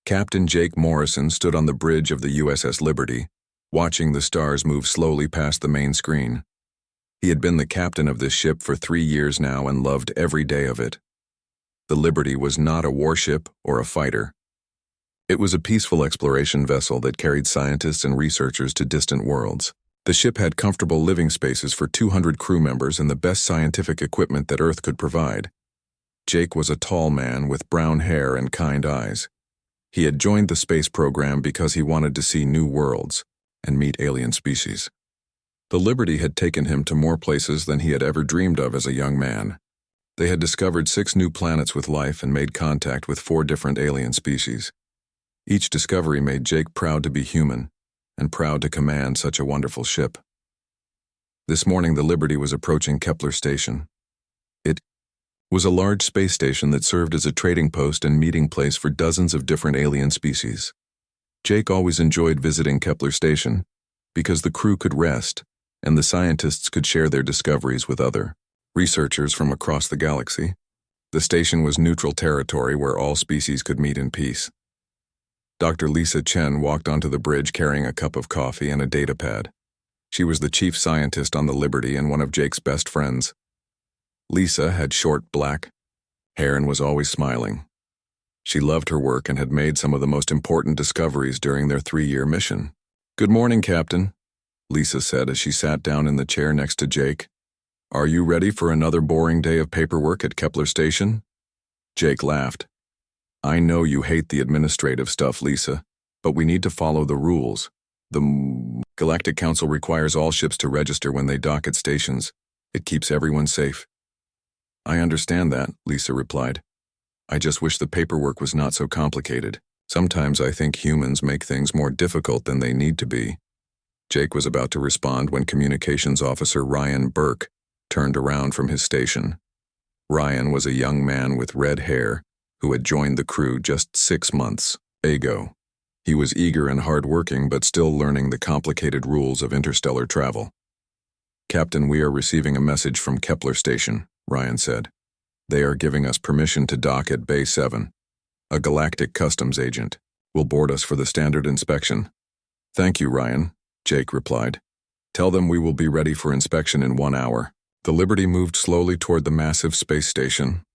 Captain Jake Morrison stood on the bridge of the USS Liberty, watching the stars move slowly past the main screen. He had been the captain of this ship for 3 years now and loved every day of it. The Liberty was not a warship or a fighter. It was a peaceful exploration vessel that carried scientists and researchers to distant worlds. The ship had comfortable living spaces for 200 crew members and the best scientific equipment that Earth could provide. Jake was a tall man with brown hair and kind eyes. He had joined the space program because he wanted to see new worlds and meet alien species. The Liberty had taken him to more places than he had ever dreamed of as a young man. They had discovered 6 new planets with life and made contact with 4 different alien species. Each discovery made Jake proud to be human and proud to command such a wonderful ship. This morning the Liberty was approaching Kepler Station. It was a large space station that served as a trading post and meeting place for dozens of different alien species. Jake always enjoyed visiting Kepler Station because the crew could rest and the scientists could share their discoveries with other researchers from across the galaxy. The station was neutral territory where all species could meet in peace. Dr. Lisa Chen walked onto the bridge carrying a cup of coffee and a datapad. She was the chief scientist on the Liberty and one of Jake's best friends. Lisa had short black hair and was always smiling. She loved her work and had made some of the most important discoveries during their 3-year mission. "Good morning, Captain," Lisa said as she sat down in the chair next to Jake. "Are you ready for another boring day of paperwork at Kepler Station?" Jake laughed. "I know you hate the administrative stuff, Lisa, but we need to follow the rules. The Galactic Council requires all ships to register when they dock at stations. It keeps everyone safe." "I understand that," Lisa replied. "I just wish the paperwork was not so complicated. Sometimes I think humans make things more difficult than they need to be." Jake was about to respond when Communications Officer Ryan Burke turned around from his station. Ryan was a young man with red hair who had joined the crew just 6 months ago. He was eager and hard-working but still learning the complicated rules of interstellar travel. "Captain, we are receiving a message from Kepler Station," Ryan said. "They are giving us permission to dock at Bay 7. A galactic customs agent will board us for the standard inspection." "Thank you, Ryan," Jake replied. "Tell them we will be ready for inspection in 1 hour." The Liberty moved slowly toward the massive space station.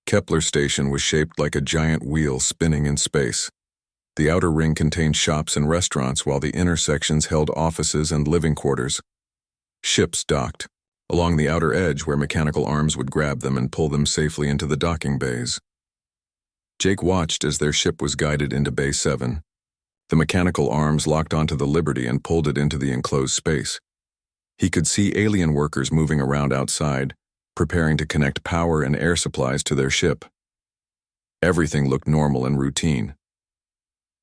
Kepler Station was shaped like a giant wheel spinning in space. The outer ring contained shops and restaurants while the inner sections held offices and living quarters. Ships docked along the outer edge where mechanical arms would grab them and pull them safely into the docking bays. Jake watched as their ship was guided into Bay 7. The mechanical arms locked onto the Liberty and pulled it into the enclosed space. He could see alien workers moving around outside, preparing to connect power and air supplies to their ship. Everything looked normal and routine.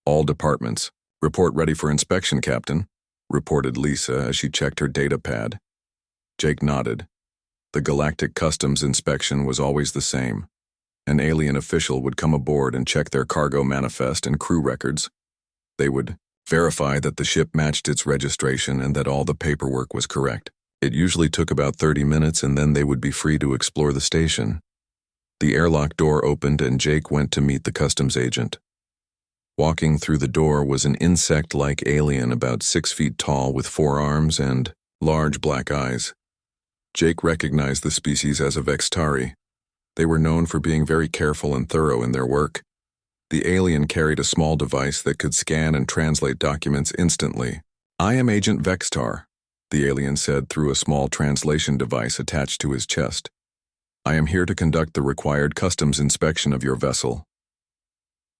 "All departments, report ready for inspection, Captain," reported Lisa as she checked her data pad. Jake nodded. The Galactic Customs inspection was always the same. An alien official would come aboard and check their cargo manifest and crew records. They would verify that the ship matched its registration and that all the paperwork was correct. It usually took about 30 minutes and then they would be free to explore the station. The airlock door opened and Jake went to meet the customs agent. Walking through the door was an insect-like alien about 6 feet tall with 4 arms and large black eyes. Jake recognized the species as a Vextari. They were known for being very careful and thorough in their work. The alien carried a small device that could scan and translate documents instantly. "I am Agent Vextar," the alien said through a small translation device attached to his chest. "I am here to conduct the required customs inspection of your vessel."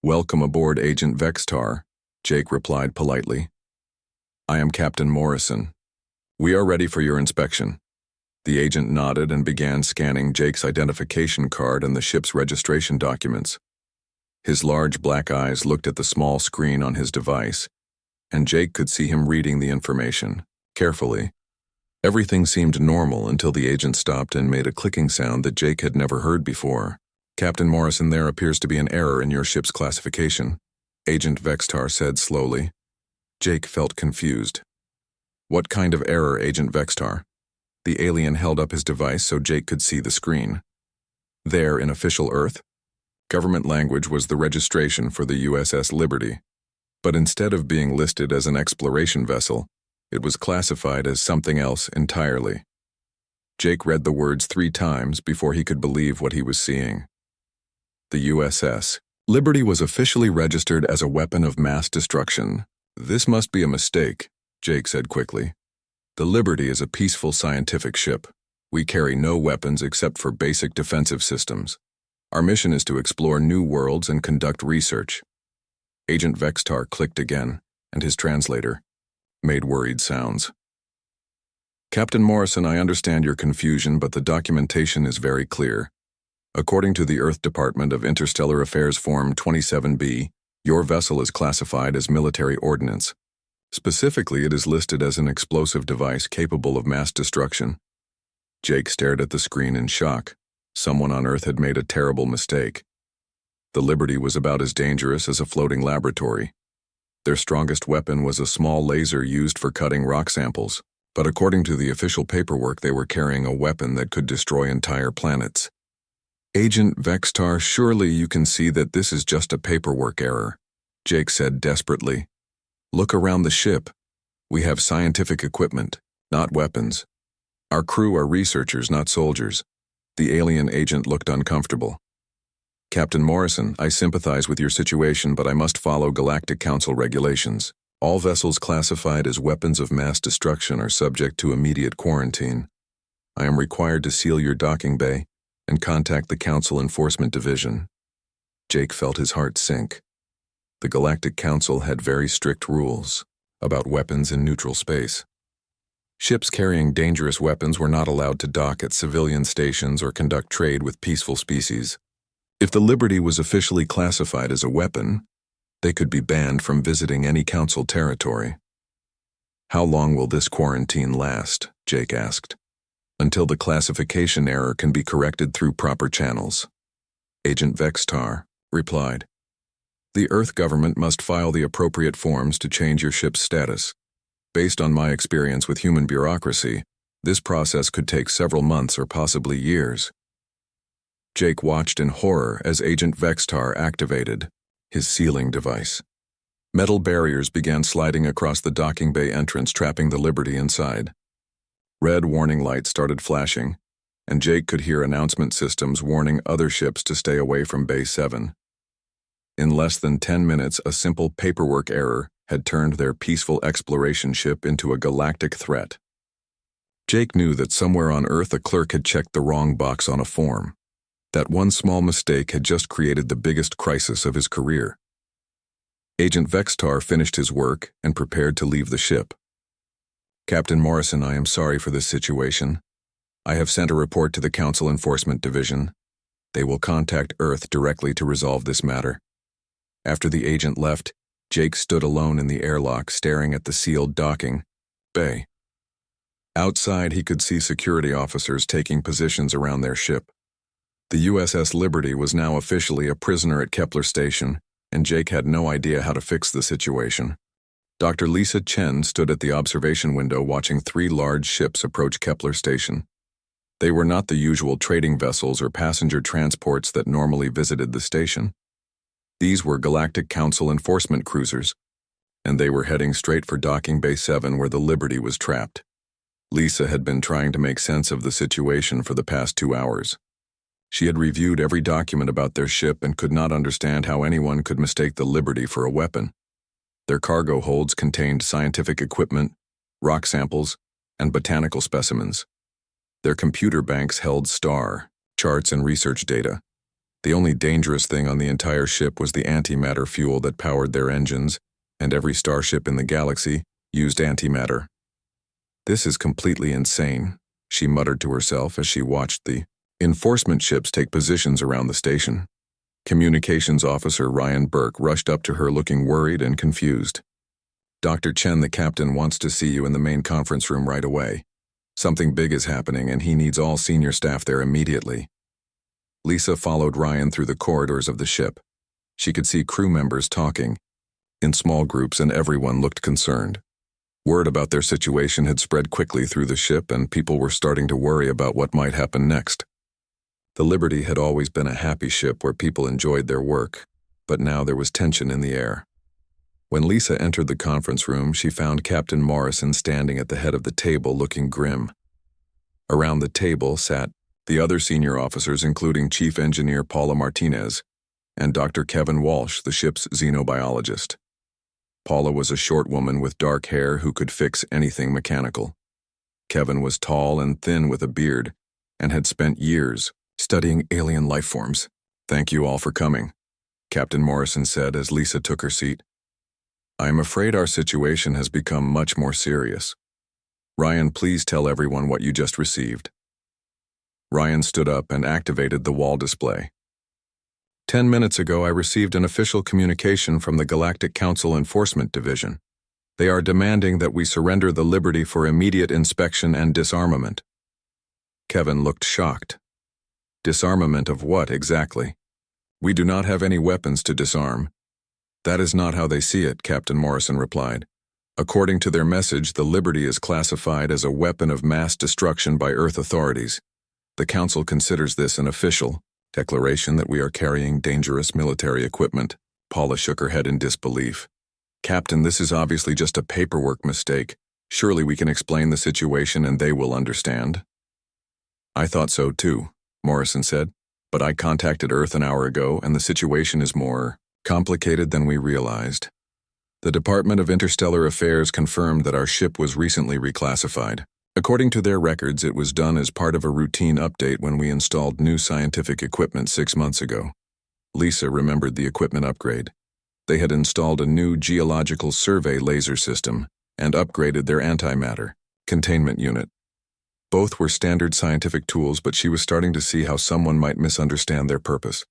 "Welcome aboard, Agent Vextar," Jake replied politely. "I am Captain Morrison. We are ready for your inspection." The agent nodded and began scanning Jake's identification card and the ship's registration documents. His large black eyes looked at the small screen on his device, and Jake could see him reading the information carefully. Everything seemed normal until the agent stopped and made a clicking sound that Jake had never heard before. "Captain Morrison, there appears to be an error in your ship's classification," Agent Vextar said slowly. Jake felt confused. "What kind of error, Agent Vextar?" The alien held up his device so Jake could see the screen. "There in official Earth, Government language was the registration for the USS Liberty, but instead of being listed as an exploration vessel, it was classified as something else entirely. Jake read the words 3 times before he could believe what he was seeing. The USS Liberty was officially registered as a weapon of mass destruction. This must be a mistake, Jake said quickly. The Liberty is a peaceful scientific ship. We carry no weapons except for basic defensive systems. Our mission is to explore new worlds and conduct research. Agent Vextar clicked again, and his translator made worried sounds. Captain Morrison, I understand your confusion, but the documentation is very clear. According to the Earth Department of Interstellar Affairs Form 27B, your vessel is classified as military ordnance. Specifically, it is listed as an explosive device capable of mass destruction. Jake stared at the screen in shock. Someone on Earth had made a terrible mistake. The Liberty was about as dangerous as a floating laboratory. Their strongest weapon was a small laser used for cutting rock samples, but according to the official paperwork, they were carrying a weapon that could destroy entire planets. Agent Vextar, surely you can see that this is just a paperwork error, Jake said desperately. Look around the ship. We have scientific equipment, not weapons. Our crew are researchers, not soldiers. The alien agent looked uncomfortable. Captain Morrison, I sympathize with your situation, but I must follow Galactic Council regulations. All vessels classified as weapons of mass destruction are subject to immediate quarantine. I am required to seal your docking bay and contact the Council Enforcement Division. Jake felt his heart sink. The Galactic Council had very strict rules about weapons in neutral space. Ships carrying dangerous weapons were not allowed to dock at civilian stations or conduct trade with peaceful species. If the Liberty was officially classified as a weapon, they could be banned from visiting any Council territory. How long will this quarantine last? Jake asked. Until the classification error can be corrected through proper channels. Agent Vextar replied. The Earth government must file the appropriate forms to change your ship's status. Based on my experience with human bureaucracy, this process could take several months or possibly years. Jake watched in horror as Agent Vextar activated his sealing device. Metal barriers began sliding across the docking bay entrance, trapping the Liberty inside. Red warning lights started flashing, and Jake could hear announcement systems warning other ships to stay away from Bay 7. In less than 10 minutes, a simple paperwork error had turned their peaceful exploration ship into a galactic threat. Jake knew that somewhere on Earth a clerk had checked the wrong box on a form. That one small mistake had just created the biggest crisis of his career. Agent Vextar finished his work and prepared to leave the ship. Captain Morrison, I am sorry for this situation. I have sent a report to the Council Enforcement Division. They will contact Earth directly to resolve this matter. After the agent left, Jake stood alone in the airlock, staring at the sealed docking bay. Outside, he could see security officers taking positions around their ship. The USS Liberty was now officially a prisoner at Kepler Station, and Jake had no idea how to fix the situation. Dr. Lisa Chen stood at the observation window watching 3 large ships approach Kepler Station. They were not the usual trading vessels or passenger transports that normally visited the station. These were Galactic Council enforcement cruisers, and they were heading straight for Docking Bay 7 where the Liberty was trapped. Lisa had been trying to make sense of the situation for the past 2 hours. She had reviewed every document about their ship and could not understand how anyone could mistake the Liberty for a weapon. Their cargo holds contained scientific equipment, rock samples, and botanical specimens. Their computer banks held star charts and research data. The only dangerous thing on the entire ship was the antimatter fuel that powered their engines, and every starship in the galaxy used antimatter. This is completely insane, she muttered to herself as she watched the enforcement ships take positions around the station. Communications Officer Ryan Burke rushed up to her looking worried and confused. Dr. Chen, the captain, wants to see you in the main conference room right away. Something big is happening and he needs all senior staff there immediately. Lisa followed Ryan through the corridors of the ship. She could see crew members talking in small groups and everyone looked concerned. Word about their situation had spread quickly through the ship and people were starting to worry about what might happen next. The Liberty had always been a happy ship where people enjoyed their work, but now there was tension in the air. When Lisa entered the conference room, she found Captain Morrison standing at the head of the table looking grim. Around the table sat the other senior officers, including Chief Engineer Paula Martinez and Dr. Kevin Walsh, the ship's xenobiologist. Paula was a short woman with dark hair who could fix anything mechanical. Kevin was tall and thin with a beard and had spent years studying alien life forms. "Thank you all for coming," Captain Morrison said as Lisa took her seat. "I am afraid our situation has become much more serious. Ryan, please tell everyone what you just received." Ryan stood up and activated the wall display. 10 minutes ago, I received an official communication from the Galactic Council Enforcement Division. They are demanding that we surrender the Liberty for immediate inspection and disarmament. Kevin looked shocked. Disarmament of what exactly? "We do not have any weapons to disarm." "That is not how they see it," Captain Morrison replied. "According to their message, the Liberty is classified as a weapon of mass destruction by Earth authorities. The Council considers this an official declaration that we are carrying dangerous military equipment." Paula shook her head in disbelief. "Captain, this is obviously just a paperwork mistake. Surely we can explain the situation and they will understand." "I thought so too," Morrison said, "but I contacted Earth an hour ago and the situation is more complicated than we realized. The Department of Interstellar Affairs confirmed that our ship was recently reclassified. According to their records, it was done as part of a routine update when we installed new scientific equipment 6 months ago." Lisa remembered the equipment upgrade. They had installed a new geological survey laser system and upgraded their antimatter containment unit. Both were standard scientific tools, but she was starting to see how someone might misunderstand their purpose.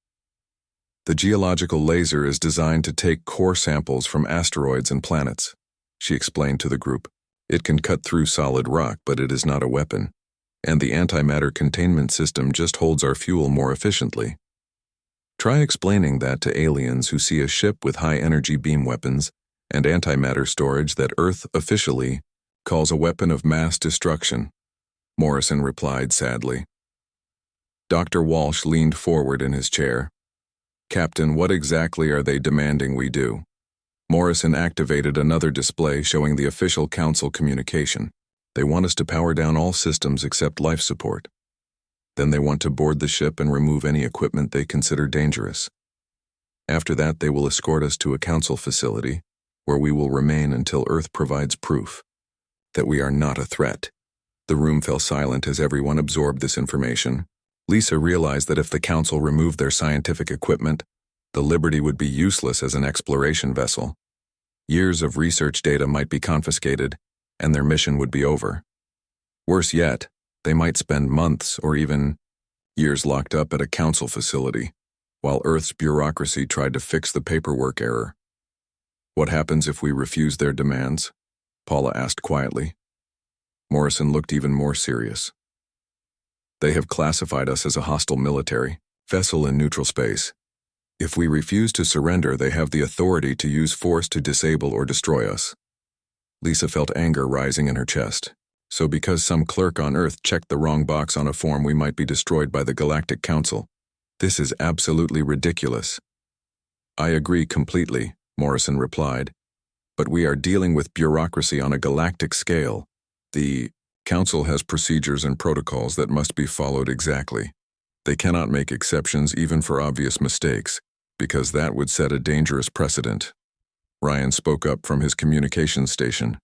"The geological laser is designed to take core samples from asteroids and planets," she explained to the group. "It can cut through solid rock, but it is not a weapon. And the antimatter containment system just holds our fuel more efficiently. Try explaining that to aliens who see a ship with high-energy beam weapons and antimatter storage that Earth officially calls a weapon of mass destruction," Morrison replied sadly. Dr. Walsh leaned forward in his chair. "Captain, what exactly are they demanding we do?" Morrison activated another display showing the official council communication. "They want us to power down all systems except life support. Then they want to board the ship and remove any equipment they consider dangerous. After that, they will escort us to a council facility where we will remain until Earth provides proof that we are not a threat." The room fell silent as everyone absorbed this information. Lisa realized that if the council removed their scientific equipment, the Liberty would be useless as an exploration vessel. Years of research data might be confiscated, and their mission would be over. Worse yet, they might spend months or even years locked up at a council facility, while Earth's bureaucracy tried to fix the paperwork error. "What happens if we refuse their demands?" Paula asked quietly. Morrison looked even more serious. "They have classified us as a hostile military vessel in neutral space. If we refuse to surrender, they have the authority to use force to disable or destroy us." Lisa felt anger rising in her chest. "So because some clerk on Earth checked the wrong box on a form, we might be destroyed by the Galactic Council? This is absolutely ridiculous." "I agree completely," Morrison replied. "But we are dealing with bureaucracy on a galactic scale. The Council has procedures and protocols that must be followed exactly. They cannot make exceptions even for obvious mistakes, because that would set a dangerous precedent." Ryan spoke up from his communications station.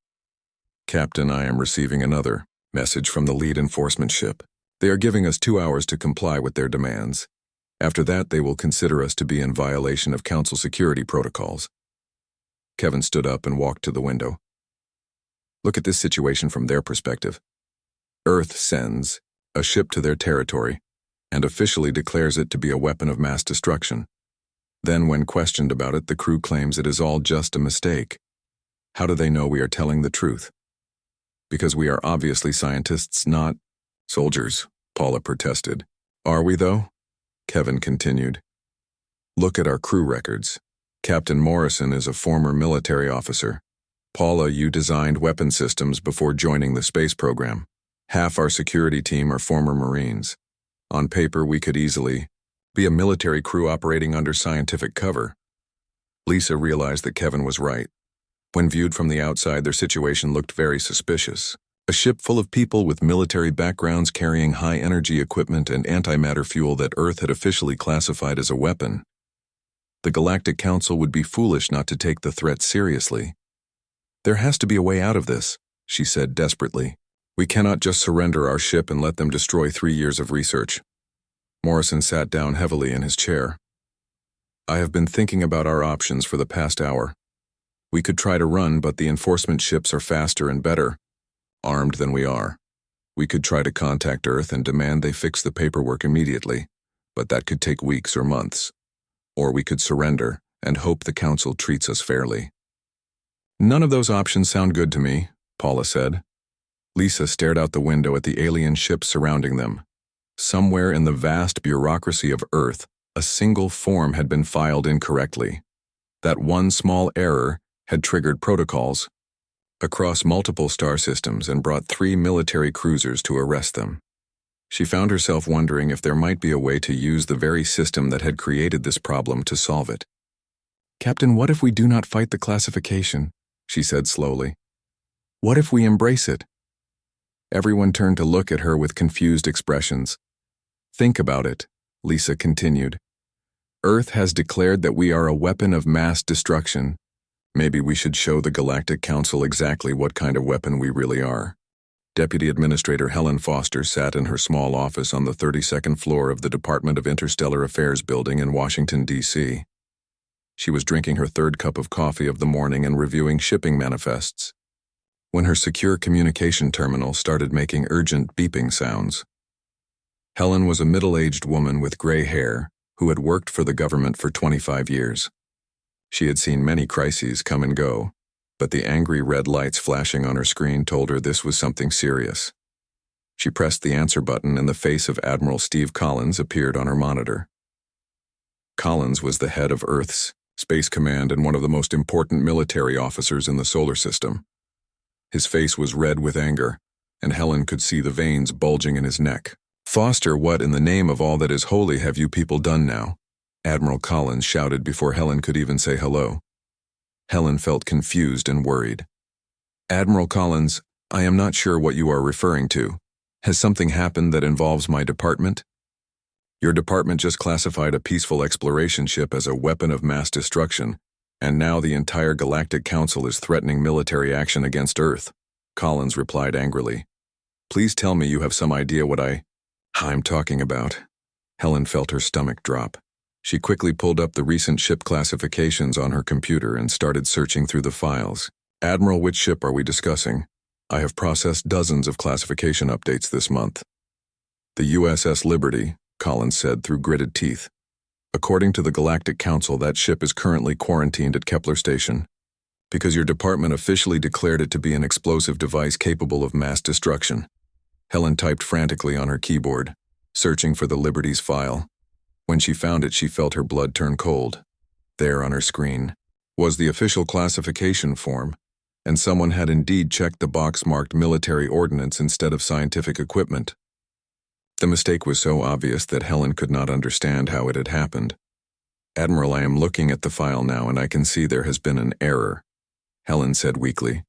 "Captain, I am receiving another message from the lead enforcement ship. They are giving us 2 hours to comply with their demands. After that, they will consider us to be in violation of Council security protocols." Kevin stood up and walked to the window. "Look at this situation from their perspective. Earth sends a ship to their territory and officially declares it to be a weapon of mass destruction. Then, when questioned about it, the crew claims it is all just a mistake. How do they know we are telling the truth? Because we are obviously scientists, not soldiers," Paula protested. "Are we, though?" Kevin continued. "Look at our crew records. Captain Morrison is a former military officer. Paula, you designed weapon systems before joining the space program. Half our security team are former Marines. On paper, we could easily be a military crew operating under scientific cover. Lisa realized that Kevin was right. When viewed from the outside, their situation looked very suspicious. A ship full of people with military backgrounds carrying high-energy equipment and antimatter fuel that Earth had officially classified as a weapon. The Galactic Council would be foolish not to take the threat seriously. "There has to be a way out of this," she said desperately. "We cannot just surrender our ship and let them destroy 3 years of research." Morrison sat down heavily in his chair. "I have been thinking about our options for the past hour. We could try to run, but the enforcement ships are faster and better armed than we are. We could try to contact Earth and demand they fix the paperwork immediately, but that could take weeks or months. Or we could surrender and hope the Council treats us fairly." "None of those options sound good to me," Paula said. Lisa stared out the window at the alien ships surrounding them. Somewhere in the vast bureaucracy of Earth, a single form had been filed incorrectly. That one small error had triggered protocols across multiple star systems and brought 3 military cruisers to arrest them. She found herself wondering if there might be a way to use the very system that had created this problem to solve it. "Captain, what if we do not fight the classification?" she said slowly. "What if we embrace it?" Everyone turned to look at her with confused expressions. "Think about it," Lisa continued. "Earth has declared that we are a weapon of mass destruction. Maybe we should show the Galactic Council exactly what kind of weapon we really are." Deputy Administrator Helen Foster sat in her small office on the 32nd floor of the Department of Interstellar Affairs building in Washington, D.C. She was drinking her 3rd cup of coffee of the morning and reviewing shipping manifests when her secure communication terminal started making urgent beeping sounds. Helen was a middle-aged woman with gray hair who had worked for the government for 25 years. She had seen many crises come and go, but the angry red lights flashing on her screen told her this was something serious. She pressed the answer button and the face of Admiral Steve Collins appeared on her monitor. Collins was the head of Earth's Space Command and one of the most important military officers in the solar system. His face was red with anger, and Helen could see the veins bulging in his neck. "Foster, what in the name of all that is holy have you people done now?" Admiral Collins shouted before Helen could even say hello. Helen felt confused and worried. "Admiral Collins, I am not sure what you are referring to. Has something happened that involves my department?" "Your department just classified a peaceful exploration ship as a weapon of mass destruction, and now the entire Galactic Council is threatening military action against Earth," Collins replied angrily. "Please tell me you have some idea what I'm talking about." Helen felt her stomach drop. She quickly pulled up the recent ship classifications on her computer and started searching through the files. "Admiral, which ship are we discussing? I have processed dozens of classification updates this month." "The USS Liberty," Collins said through gritted teeth. "According to the Galactic Council, that ship is currently quarantined at Kepler Station because your department officially declared it to be an explosive device capable of mass destruction." Helen typed frantically on her keyboard, searching for the Liberty's file. When she found it, she felt her blood turn cold. There on her screen was the official classification form, and someone had indeed checked the box marked military ordnance instead of scientific equipment. The mistake was so obvious that Helen could not understand how it had happened. "Admiral, I am looking at the file now and I can see there has been an error," Helen said weakly.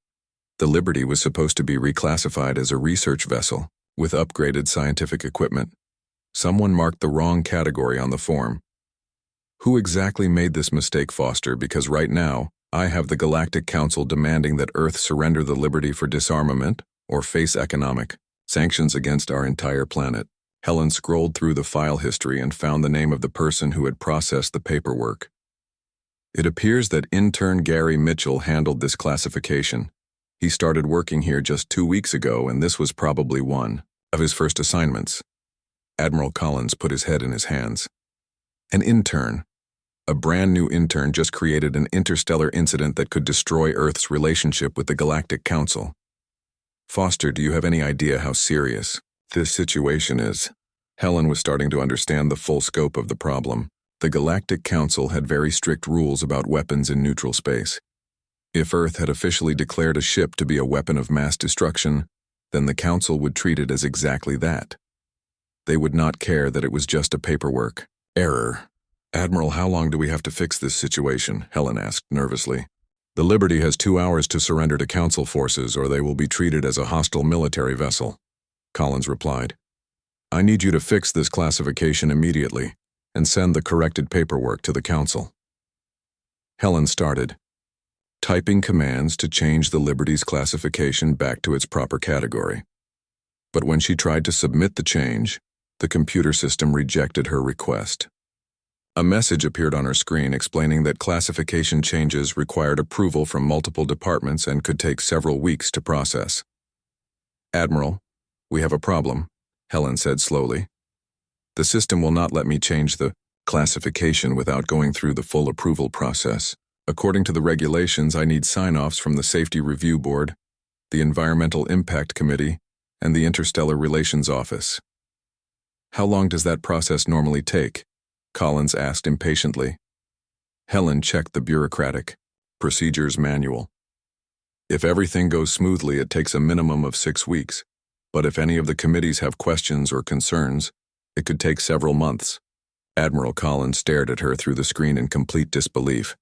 "The Liberty was supposed to be reclassified as a research vessel with upgraded scientific equipment. Someone marked the wrong category on the form." "Who exactly made this mistake, Foster? Because right now, I have the Galactic Council demanding that Earth surrender the Liberty for disarmament or face economic sanctions against our entire planet." Helen scrolled through the file history and found the name of the person who had processed the paperwork. It appears that intern Gary Mitchell handled this classification. He started working here just 2 weeks ago, and this was probably one of his first assignments. Admiral Collins put his head in his hands. An intern. A brand new intern just created an interstellar incident that could destroy Earth's relationship with the Galactic Council. "Foster, do you have any idea how serious this situation is?" Helen was starting to understand the full scope of the problem. The Galactic Council had very strict rules about weapons in neutral space. If Earth had officially declared a ship to be a weapon of mass destruction, then the Council would treat it as exactly that. They would not care that it was just a paperwork error. "Admiral, how long do we have to fix this situation?" Helen asked nervously. "The Liberty has 2 hours to surrender to Council forces, or they will be treated as a hostile military vessel," Collins replied. "I need you to fix this classification immediately and send the corrected paperwork to the Council." Helen started typing commands to change the Liberty's classification back to its proper category. But when she tried to submit the change, the computer system rejected her request. A message appeared on her screen explaining that classification changes required approval from multiple departments and could take several weeks to process. "Admiral, we have a problem," Helen said slowly. "The system will not let me change the classification without going through the full approval process. According to the regulations, I need sign-offs from the Safety Review Board, the Environmental Impact Committee, and the Interstellar Relations Office." "How long does that process normally take?" Collins asked impatiently. Helen checked the bureaucratic procedures manual. "If everything goes smoothly, it takes a minimum of 6 weeks, but if any of the committees have questions or concerns, it could take several months." Admiral Collins stared at her through the screen in complete disbelief.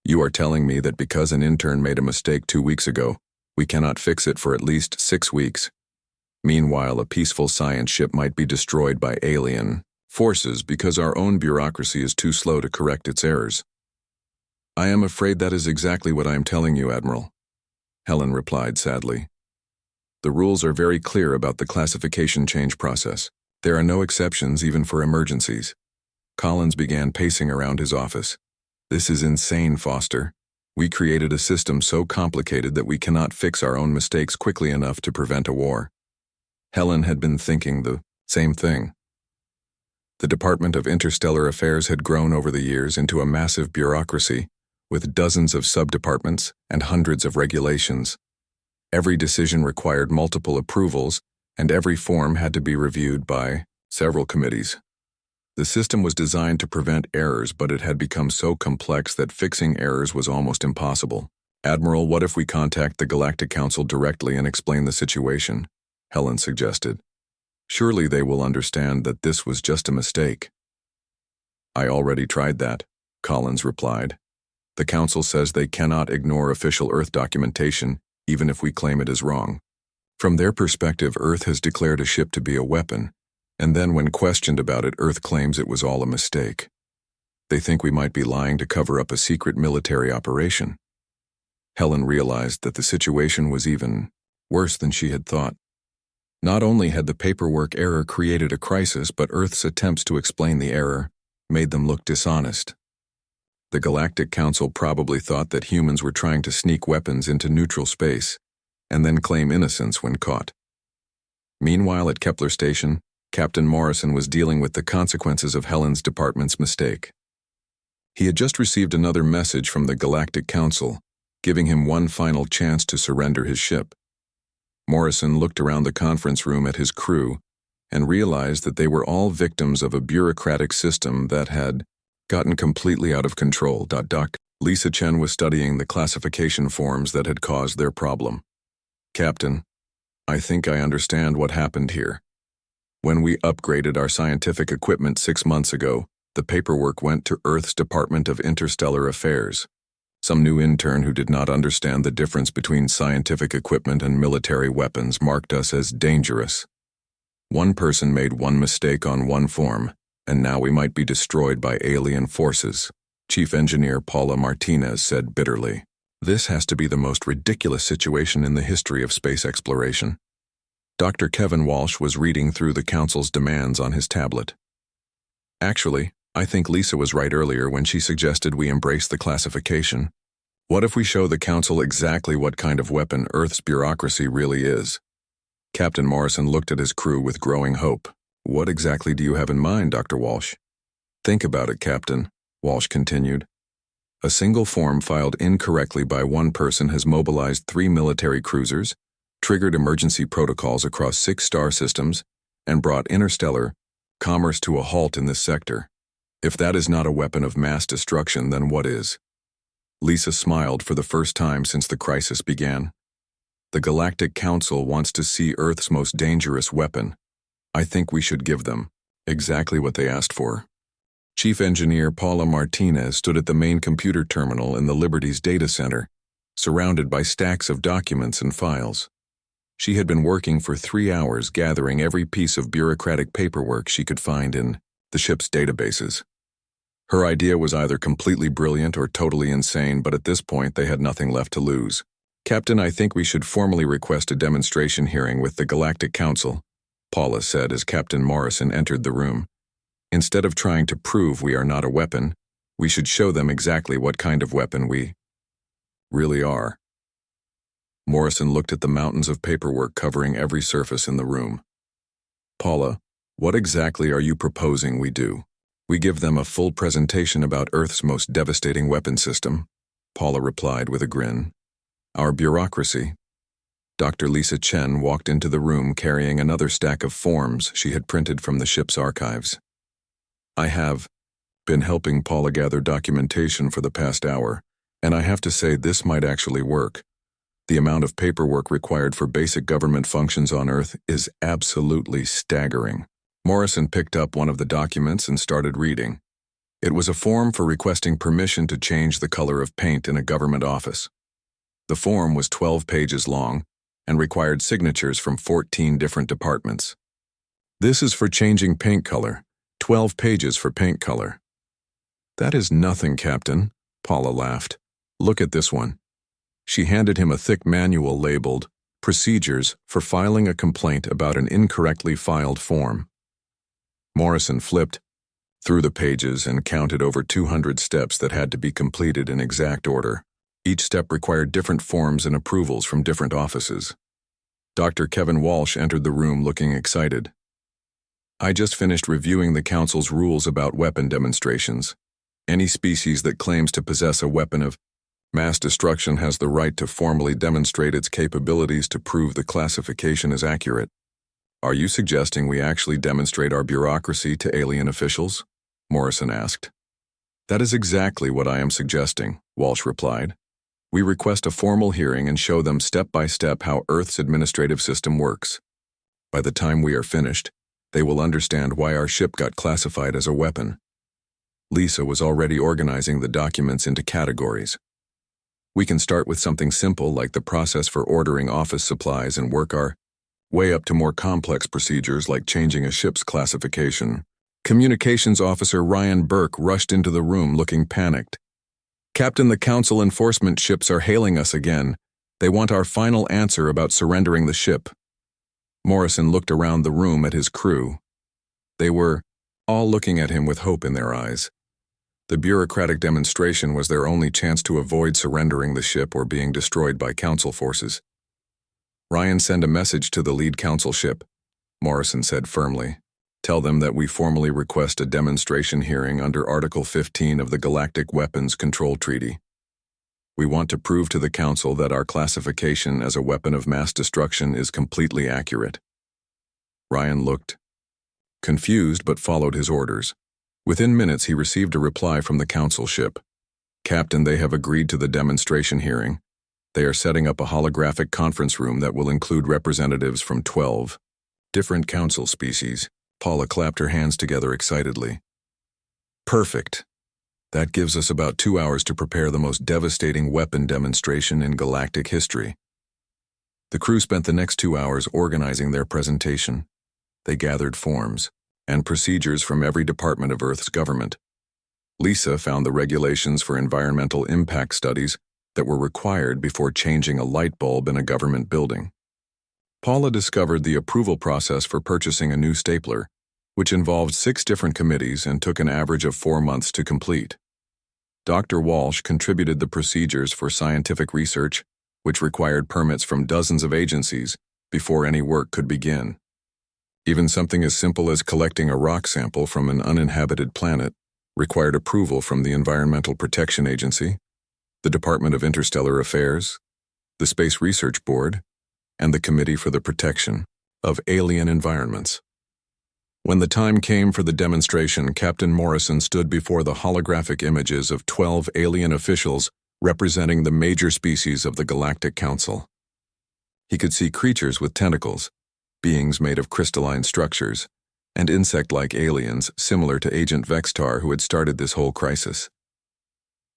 "You are telling me that because an intern made a mistake 2 weeks ago, we cannot fix it for at least 6 weeks? Meanwhile, a peaceful science ship might be destroyed by alien forces because our own bureaucracy is too slow to correct its errors." "I am afraid that is exactly what I am telling you, Admiral," Helen replied sadly. "The rules are very clear about the classification change process. There are no exceptions even for emergencies." Collins began pacing around his office. "This is insane, Foster. We created a system so complicated that we cannot fix our own mistakes quickly enough to prevent a war." Helen had been thinking the same thing. The Department of Interstellar Affairs had grown over the years into a massive bureaucracy, with dozens of subdepartments and hundreds of regulations. Every decision required multiple approvals, and every form had to be reviewed by several committees. The system was designed to prevent errors, but it had become so complex that fixing errors was almost impossible. "Admiral, what if we contact the Galactic Council directly and explain the situation?" Helen suggested. "Surely they will understand that this was just a mistake." "I already tried that," Collins replied. "The Council says they cannot ignore official Earth documentation, even if we claim it is wrong. From their perspective, Earth has declared a ship to be a weapon, and then when questioned about it, Earth claims it was all a mistake. They think we might be lying to cover up a secret military operation." Helen realized that the situation was even worse than she had thought. Not only had the paperwork error created a crisis, but Earth's attempts to explain the error made them look dishonest. The Galactic Council probably thought that humans were trying to sneak weapons into neutral space and then claim innocence when caught. Meanwhile, at Kepler Station, Captain Morrison was dealing with the consequences of Helen's department's mistake. He had just received another message from the Galactic Council, giving him one final chance to surrender his ship. Morrison looked around the conference room at his crew and realized that they were all victims of a bureaucratic system that had gotten completely out of control. Lisa Chen was studying the classification forms that had caused their problem. "Captain, I think I understand what happened here. When we upgraded our scientific equipment 6 months ago, the paperwork went to Earth's Department of Interstellar Affairs. Some new intern who did not understand the difference between scientific equipment and military weapons marked us as dangerous. One person made one mistake on one form, and now we might be destroyed by alien forces," Chief Engineer Paula Martinez said bitterly. "This has to be the most ridiculous situation in the history of space exploration." Dr. Kevin Walsh was reading through the Council's demands on his tablet. "Actually, I think Lisa was right earlier when she suggested we embrace the classification. What if we show the Council exactly what kind of weapon Earth's bureaucracy really is?" Captain Morrison looked at his crew with growing hope. "What exactly do you have in mind, Dr. Walsh?" "Think about it, Captain," Walsh continued. "A single form filed incorrectly by one person has mobilized 3 military cruisers, triggered emergency protocols across 6 star systems, and brought interstellar commerce to a halt in this sector. If that is not a weapon of mass destruction, then what is?" Lisa smiled for the first time since the crisis began. "The Galactic Council wants to see Earth's most dangerous weapon. I think we should give them exactly what they asked for. Chief Engineer Paula Martinez stood at the main computer terminal in the Liberty's data center, surrounded by stacks of documents and files. She had been working for 3 hours gathering every piece of bureaucratic paperwork she could find in the ship's databases. Her idea was either completely brilliant or totally insane, but at this point they had nothing left to lose. "Captain, I think we should formally request a demonstration hearing with the Galactic Council," Paula said as Captain Morrison entered the room. "Instead of trying to prove we are not a weapon, we should show them exactly what kind of weapon we really are." Morrison looked at the mountains of paperwork covering every surface in the room. "Paula, what exactly are you proposing we do?" "We give them a full presentation about Earth's most devastating weapon system," Paula replied with a grin. "Our bureaucracy." Dr. Lisa Chen walked into the room carrying another stack of forms she had printed from the ship's archives. "I have been helping Paula gather documentation for the past hour, and I have to say this might actually work. The amount of paperwork required for basic government functions on Earth is absolutely staggering." Morrison picked up one of the documents and started reading. It was a form for requesting permission to change the color of paint in a government office. The form was 12 pages long and required signatures from 14 different departments. "This is for changing paint color. 12 pages for paint color." "That is nothing, Captain," Paula laughed. "Look at this one." She handed him a thick manual labeled "Procedures for Filing a Complaint About an Incorrectly Filed Form." Morrison flipped through the pages and counted over 200 steps that had to be completed in exact order. Each step required different forms and approvals from different offices. Dr. Kevin Walsh entered the room looking excited. "I just finished reviewing the Council's rules about weapon demonstrations. Any species that claims to possess a weapon of mass destruction has the right to formally demonstrate its capabilities to prove the classification is accurate." "Are you suggesting we actually demonstrate our bureaucracy to alien officials?" Morrison asked. "That is exactly what I am suggesting," Walsh replied. "We request a formal hearing and show them step by step how Earth's administrative system works. By the time we are finished, they will understand why our ship got classified as a weapon." Lisa was already organizing the documents into categories. "We can start with something simple like the process for ordering office supplies and work our way up to more complex procedures like changing a ship's classification." Communications Officer Ryan Burke rushed into the room looking panicked. "Captain, the Council enforcement ships are hailing us again. They want our final answer about surrendering the ship." Morrison looked around the room at his crew. They were all looking at him with hope in their eyes. The bureaucratic demonstration was their only chance to avoid surrendering the ship or being destroyed by Council forces. "Ryan, send a message to the lead Council ship," Morrison said firmly. "Tell them that we formally request a demonstration hearing under Article 15 of the Galactic Weapons Control Treaty. We want to prove to the Council that our classification as a weapon of mass destruction is completely accurate." Ryan looked confused but followed his orders. Within minutes he received a reply from the Council ship. "Captain, they have agreed to the demonstration hearing. They are setting up a holographic conference room that will include representatives from 12 different Council species." Paula clapped her hands together excitedly. "Perfect. That gives us about 2 hours to prepare the most devastating weapon demonstration in galactic history." The crew spent the next 2 hours organizing their presentation. They gathered forms and procedures from every department of Earth's government. Lisa found the regulations for environmental impact studies that were required before changing a light bulb in a government building. Paula discovered the approval process for purchasing a new stapler, which involved 6 different committees and took an average of 4 months to complete. Dr. Walsh contributed the procedures for scientific research, which required permits from dozens of agencies before any work could begin. Even something as simple as collecting a rock sample from an uninhabited planet required approval from the Environmental Protection Agency, the Department of Interstellar Affairs, the Space Research Board, and the Committee for the Protection of Alien Environments. When the time came for the demonstration, Captain Morrison stood before the holographic images of 12 alien officials representing the major species of the Galactic Council. He could see creatures with tentacles, beings made of crystalline structures, and insect-like aliens similar to Agent Vextar who had started this whole crisis.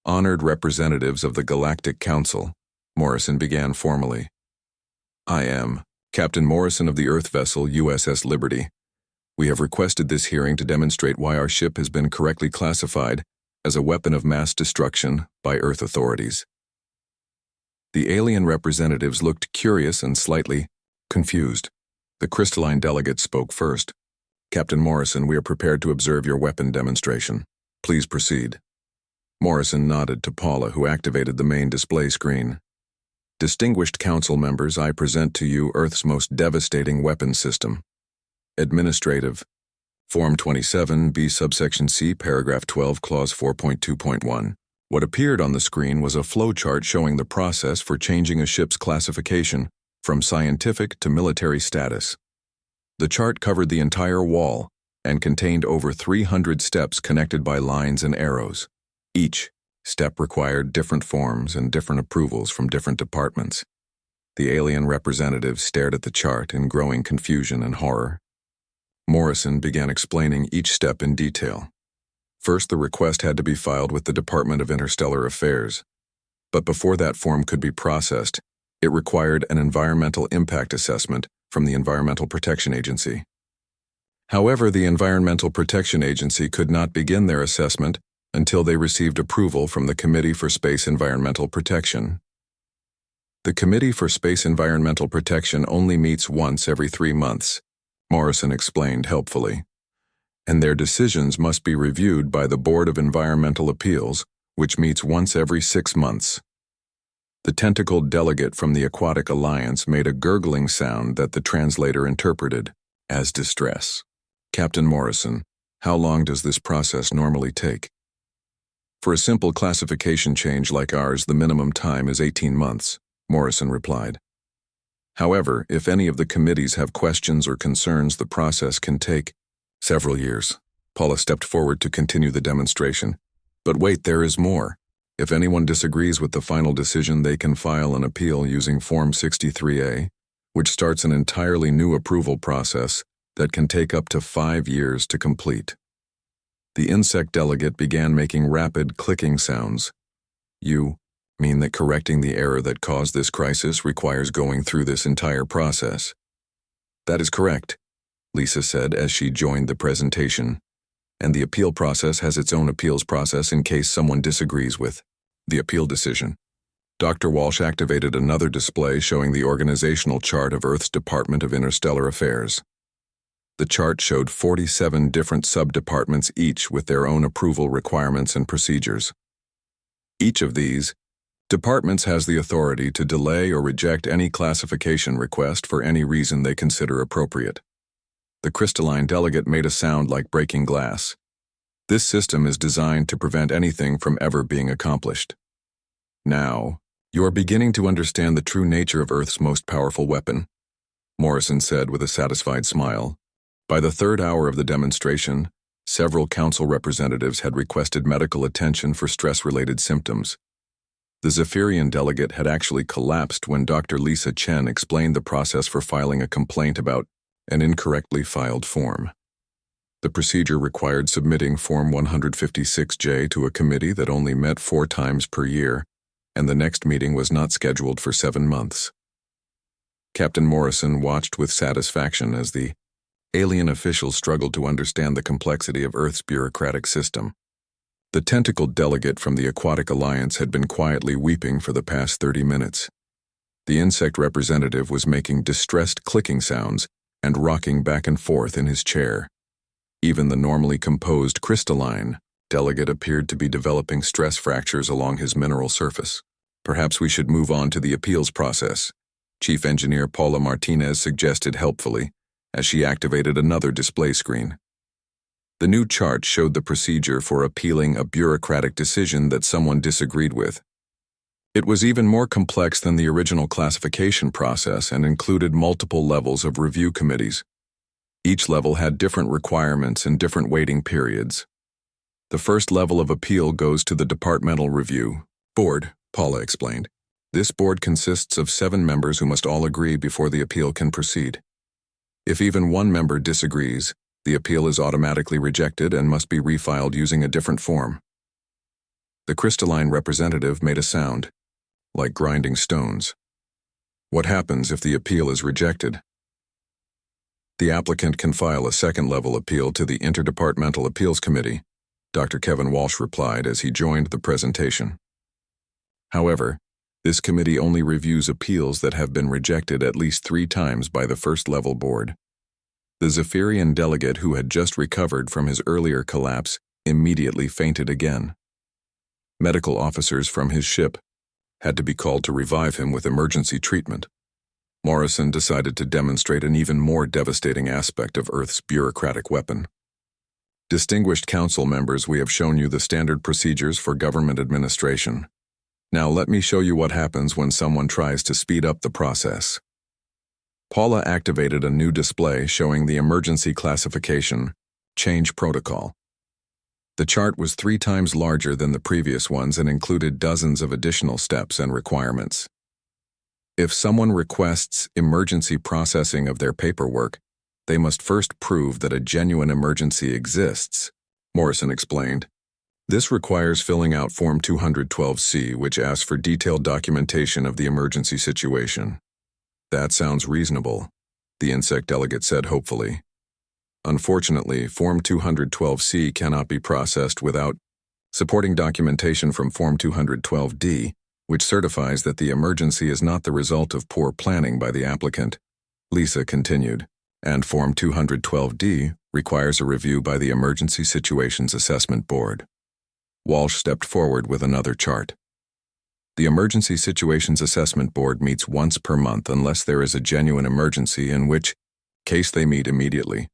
Honored representatives of the Galactic Council, Morrison began formally. I am Captain Morrison of the Earth vessel USS Liberty. We have requested this hearing to demonstrate why our ship has been correctly classified as a weapon of mass destruction by Earth authorities. The alien representatives looked curious and slightly confused. The crystalline delegate spoke first. Captain Morrison, we are prepared to observe your weapon demonstration. Please proceed. Morrison nodded to Paula, who activated the main display screen. Distinguished council members, I present to you Earth's most devastating weapon system. Administrative. Form 27, B subsection C, paragraph 12, clause 4.2.1. What appeared on the screen was a flowchart showing the process for changing a ship's classification from scientific to military status. The chart covered the entire wall and contained over 300 steps connected by lines and arrows. Each step required different forms and different approvals from different departments. The alien representatives stared at the chart in growing confusion and horror. Morrison began explaining each step in detail. First, the request had to be filed with the Department of Interstellar Affairs. But before that form could be processed, it required an environmental impact assessment from the Environmental Protection Agency. However, the Environmental Protection Agency could not begin their assessment until they received approval from the Committee for Space Environmental Protection. The Committee for Space Environmental Protection only meets once every 3 months, Morrison explained helpfully, and their decisions must be reviewed by the Board of Environmental Appeals, which meets once every 6 months. The tentacled delegate from the Aquatic Alliance made a gurgling sound that the translator interpreted as distress. Captain Morrison, how long does this process normally take? For a simple classification change like ours, the minimum time is 18 months, Morrison replied. However, if any of the committees have questions or concerns, the process can take several years. Paula stepped forward to continue the demonstration. But wait, there is more. If anyone disagrees with the final decision, they can file an appeal using Form 63A, which starts an entirely new approval process that can take up to 5 years to complete. The insect delegate began making rapid clicking sounds. You mean that correcting the error that caused this crisis requires going through this entire process? That is correct, Lisa said as she joined the presentation. And the appeal process has its own appeals process in case someone disagrees with the appeal decision. Dr. Walsh activated another display showing the organizational chart of Earth's Department of Interstellar Affairs. The chart showed 47 different sub-departments, each with their own approval requirements and procedures. Each of these departments has the authority to delay or reject any classification request for any reason they consider appropriate. The crystalline delegate made a sound like breaking glass. This system is designed to prevent anything from ever being accomplished. Now, you're beginning to understand the true nature of Earth's most powerful weapon, Morrison said with a satisfied smile. By the 3rd hour of the demonstration, several council representatives had requested medical attention for stress-related symptoms. The Zephyrian delegate had actually collapsed when Dr. Lisa Chen explained the process for filing a complaint about an incorrectly filed form. The procedure required submitting Form 156J to a committee that only met 4 times per year, and the next meeting was not scheduled for 7 months. Captain Morrison watched with satisfaction as the alien officials struggled to understand the complexity of Earth's bureaucratic system. The tentacled delegate from the Aquatic Alliance had been quietly weeping for the past 30 minutes. The insect representative was making distressed clicking sounds and rocking back and forth in his chair. Even the normally composed crystalline delegate appeared to be developing stress fractures along his mineral surface. Perhaps we should move on to the appeals process, Chief Engineer Paula Martinez suggested helpfully, as she activated another display screen. The new chart showed the procedure for appealing a bureaucratic decision that someone disagreed with. It was even more complex than the original classification process and included multiple levels of review committees. Each level had different requirements and different waiting periods. The first level of appeal goes to the Departmental Review Board, Paula explained. This board consists of 7 members who must all agree before the appeal can proceed. If even one member disagrees, the appeal is automatically rejected and must be refiled using a different form. The crystalline representative made a sound, like grinding stones. What happens if the appeal is rejected? The applicant can file a second-level appeal to the Interdepartmental Appeals Committee, Dr. Kevin Walsh replied as he joined the presentation. However, this committee only reviews appeals that have been rejected at least 3 times by the first-level board. The Zephyrian delegate who had just recovered from his earlier collapse immediately fainted again. Medical officers from his ship had to be called to revive him with emergency treatment. Morrison decided to demonstrate an even more devastating aspect of Earth's bureaucratic weapon. Distinguished council members, we have shown you the standard procedures for government administration. Now let me show you what happens when someone tries to speed up the process. Paula activated a new display showing the emergency classification, change protocol. The chart was 3 times larger than the previous ones and included dozens of additional steps and requirements. If someone requests emergency processing of their paperwork, they must first prove that a genuine emergency exists, Morrison explained. This requires filling out Form 212C, which asks for detailed documentation of the emergency situation. That sounds reasonable, the insect delegate said hopefully. Unfortunately, Form 212C cannot be processed without supporting documentation from Form 212D, which certifies that the emergency is not the result of poor planning by the applicant, Lisa continued, and Form 212D requires a review by the Emergency Situations Assessment Board. Walsh stepped forward with another chart. The Emergency Situations Assessment Board meets once per month unless there is a genuine emergency, in which case they meet immediately.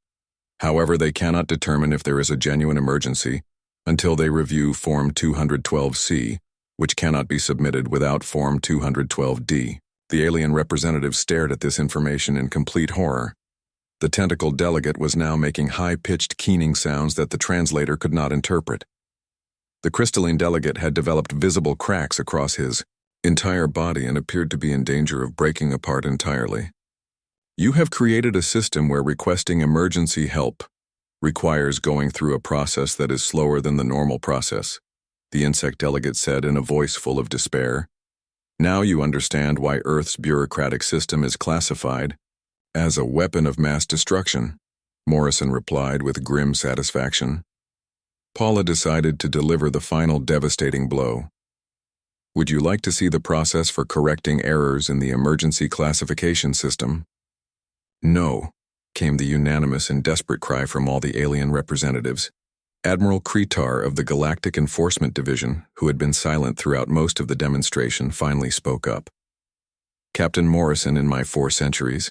However, they cannot determine if there is a genuine emergency until they review Form 212C, which cannot be submitted without Form 212D. The alien representative stared at this information in complete horror. The tentacle delegate was now making high-pitched keening sounds that the translator could not interpret. The crystalline delegate had developed visible cracks across his entire body and appeared to be in danger of breaking apart entirely. You have created a system where requesting emergency help requires going through a process that is slower than the normal process, the insect delegate said in a voice full of despair. Now you understand why Earth's bureaucratic system is classified as a weapon of mass destruction, Morrison replied with grim satisfaction. Paula decided to deliver the final devastating blow. Would you like to see the process for correcting errors in the emergency classification system? No, came the unanimous and desperate cry from all the alien representatives. Admiral Kretar of the Galactic Enforcement Division, who had been silent throughout most of the demonstration, finally spoke up. Captain Morrison, in my 4 centuries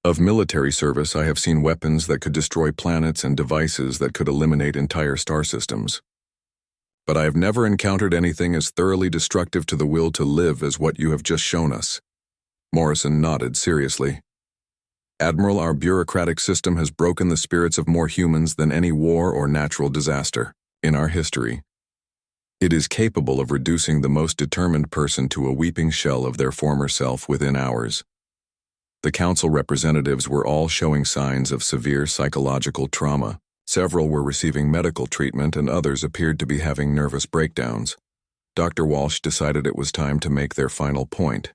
of military service, I have seen weapons that could destroy planets and devices that could eliminate entire star systems. But I have never encountered anything as thoroughly destructive to the will to live as what you have just shown us. Morrison nodded seriously. Admiral, our bureaucratic system has broken the spirits of more humans than any war or natural disaster in our history. It is capable of reducing the most determined person to a weeping shell of their former self within hours. The council representatives were all showing signs of severe psychological trauma. Several were receiving medical treatment and others appeared to be having nervous breakdowns. Dr. Walsh decided it was time to make their final point.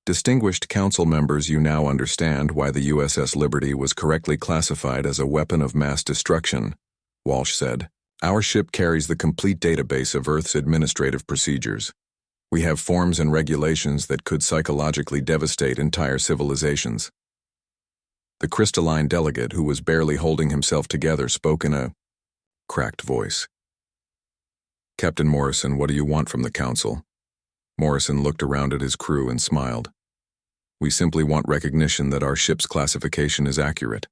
Distinguished council members, you now understand why the USS Liberty was correctly classified as a weapon of mass destruction, Walsh said. Our ship carries the complete database of Earth's administrative procedures. We have forms and regulations that could psychologically devastate entire civilizations. The crystalline delegate, who was barely holding himself together, spoke in a cracked voice. Captain Morrison, what do you want from the council? Morrison looked around at his crew and smiled. We simply want recognition that our ship's classification is accurate.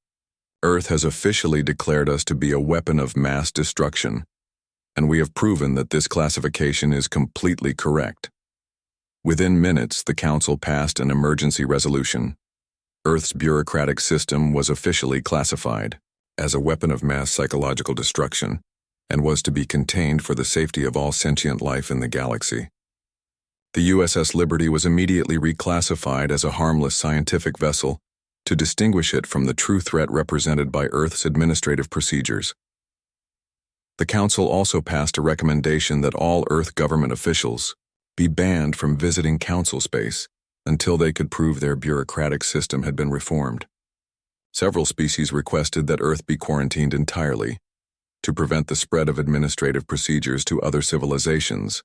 Earth has officially declared us to be a weapon of mass destruction, and we have proven that this classification is completely correct. Within minutes, the council passed an emergency resolution. Earth's bureaucratic system was officially classified as a weapon of mass psychological destruction and was to be contained for the safety of all sentient life in the galaxy. The USS Liberty was immediately reclassified as a harmless scientific vessel to distinguish it from the true threat represented by Earth's administrative procedures. The Council also passed a recommendation that all Earth government officials be banned from visiting Council space until they could prove their bureaucratic system had been reformed. Several species requested that Earth be quarantined entirely to prevent the spread of administrative procedures to other civilizations.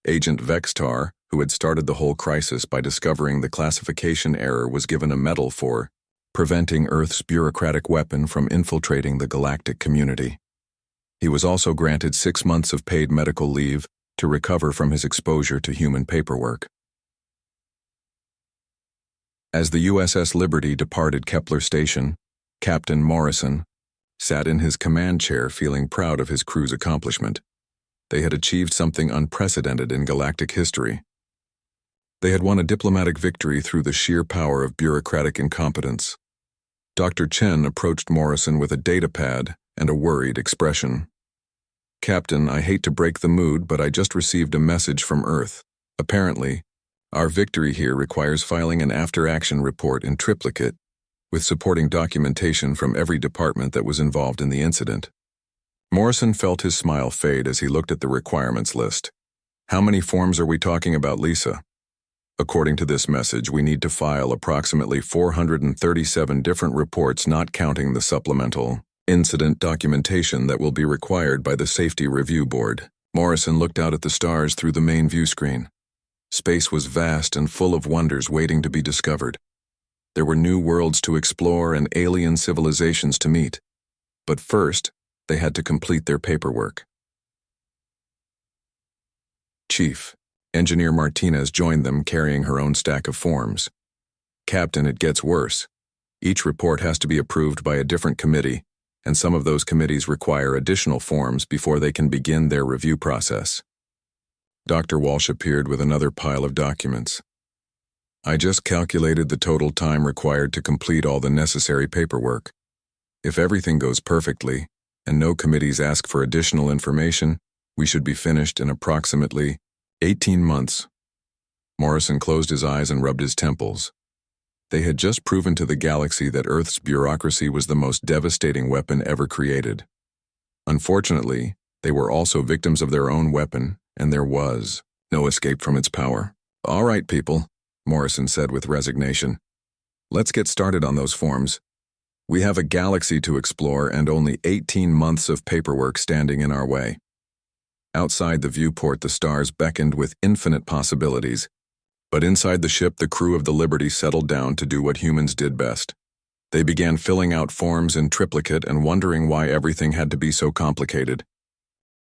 Agent Vextar, who had started the whole crisis by discovering the classification error, was given a medal for preventing Earth's bureaucratic weapon from infiltrating the galactic community. He was also granted 6 months of paid medical leave to recover from his exposure to human paperwork. As the USS Liberty departed Kepler Station, Captain Morrison sat in his command chair feeling proud of his crew's accomplishment. They had achieved something unprecedented in galactic history. They had won a diplomatic victory through the sheer power of bureaucratic incompetence. Dr. Chen approached Morrison with a datapad and a worried expression. "Captain, I hate to break the mood, but I just received a message from Earth. Apparently, our victory here requires filing an after-action report in triplicate, with supporting documentation from every department that was involved in the incident." Morrison felt his smile fade as he looked at the requirements list. "How many forms are we talking about, Lisa?" "According to this message, we need to file approximately 437 different reports, not counting the supplemental incident documentation that will be required by the Safety Review Board." Morrison looked out at the stars through the main view screen. Space was vast and full of wonders waiting to be discovered. There were new worlds to explore and alien civilizations to meet. But first, they had to complete their paperwork. Chief Engineer Martinez joined them, carrying her own stack of forms. "Captain, it gets worse. Each report has to be approved by a different committee, and some of those committees require additional forms before they can begin their review process." Dr. Walsh appeared with another pile of documents. "I just calculated the total time required to complete all the necessary paperwork. If everything goes perfectly, and no committees ask for additional information, we should be finished in approximately 18 months. Morrison closed his eyes and rubbed his temples. They had just proven to the galaxy that Earth's bureaucracy was the most devastating weapon ever created. Unfortunately, they were also victims of their own weapon, and there was no escape from its power. "All right, people," Morrison said with resignation. "Let's get started on those forms. We have a galaxy to explore and only 18 months of paperwork standing in our way." Outside the viewport, the stars beckoned with infinite possibilities, but inside the ship, the crew of the Liberty settled down to do what humans did best. They began filling out forms in triplicate and wondering why everything had to be so complicated.